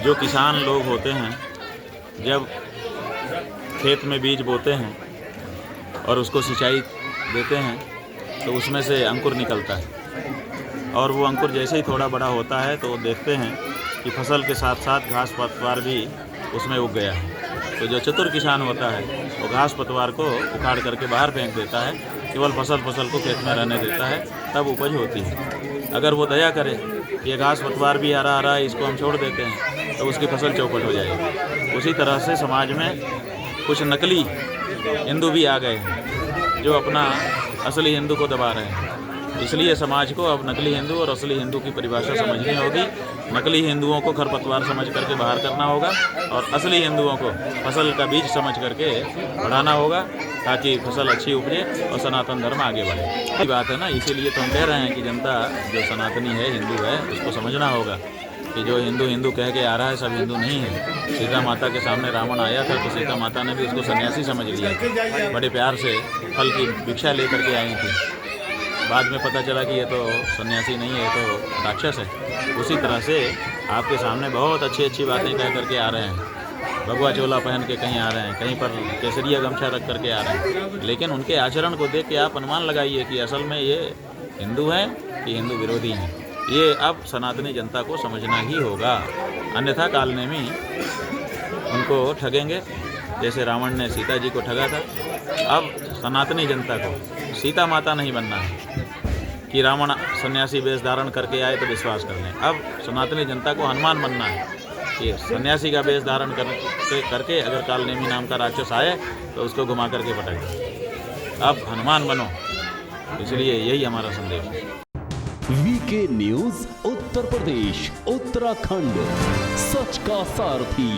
जो किसान लोग होते हैं जब खेत में बीज बोते हैं और उसको सिंचाई देते हैं तो उसमें से अंकुर निकलता है और वो अंकुर जैसे ही थोड़ा बड़ा होता है तो देखते हैं कि फसल के साथ साथ घास पतवार भी उसमें उग गया है। तो जो चतुर किसान होता है वो घास पतवार को उखाड़ करके बाहर फेंक देता है, केवल फसल को खेत में रहने देता है, तब उपज होती है। अगर वो दया करे ये घास पतवार भी हरा हरा है, इसको हम छोड़ देते हैं, तो उसकी फसल चौपट हो जाएगी। उसी तरह से समाज में कुछ नकली हिंदू भी आ गए हैं जो अपना असली हिंदू को दबा रहे हैं। इसलिए समाज को अब नकली हिंदू और असली हिंदू की परिभाषा समझनी होगी। नकली हिंदुओं को खरपतवार समझ करके बाहर करना होगा और असली हिंदुओं को फसल का बीज समझ करके बढ़ाना होगा, ताकि फसल अच्छी उपजे और सनातन धर्म आगे बढ़े। ये बात है ना, इसीलिए तो हम कह रहे हैं कि जनता जो सनातनी है, हिंदू है, उसको समझना होगा कि जो हिंदू हिंदू कह के आ रहा है सब हिंदू नहीं है। सीता माता के सामने रावण आया था तो सीता माता ने भी उसको सन्यासी समझ लिया, बड़े प्यार से फल की भिक्षा लेकर के आई थी। बाद में पता चला कि ये तो सन्यासी नहीं है, ये तो राक्षस है। उसी तरह से आपके सामने बहुत अच्छी अच्छी बातें कह करके आ रहे हैं, भगवा चोला पहन के कहीं आ रहे हैं, कहीं पर केसरिया गमछा रख करके आ रहे हैं, लेकिन उनके आचरण को देख के आप अनुमान लगाइए कि असल में ये हिंदू हैं कि हिंदू विरोधी हैं। ये अब सनातनी जनता को समझना ही होगा, अन्यथा कालनेमी उनको ठगेंगे जैसे रावण ने सीता जी को ठगा था। अब सनातनी जनता को सीता माता नहीं बनना है कि रावण सन्यासी वेश धारण करके आए तो विश्वास कर लें। अब सनातनी जनता को हनुमान बनना है कि सन्यासी का वेश धारण करके अगर कालनेमी नाम का राक्षस आए तो उसको घुमा करके पटक दें। अब हनुमान बनो, इसलिए यही हमारा संदेश है। वीके न्यूज उत्तर प्रदेश उत्तराखंड, सच का सारथी।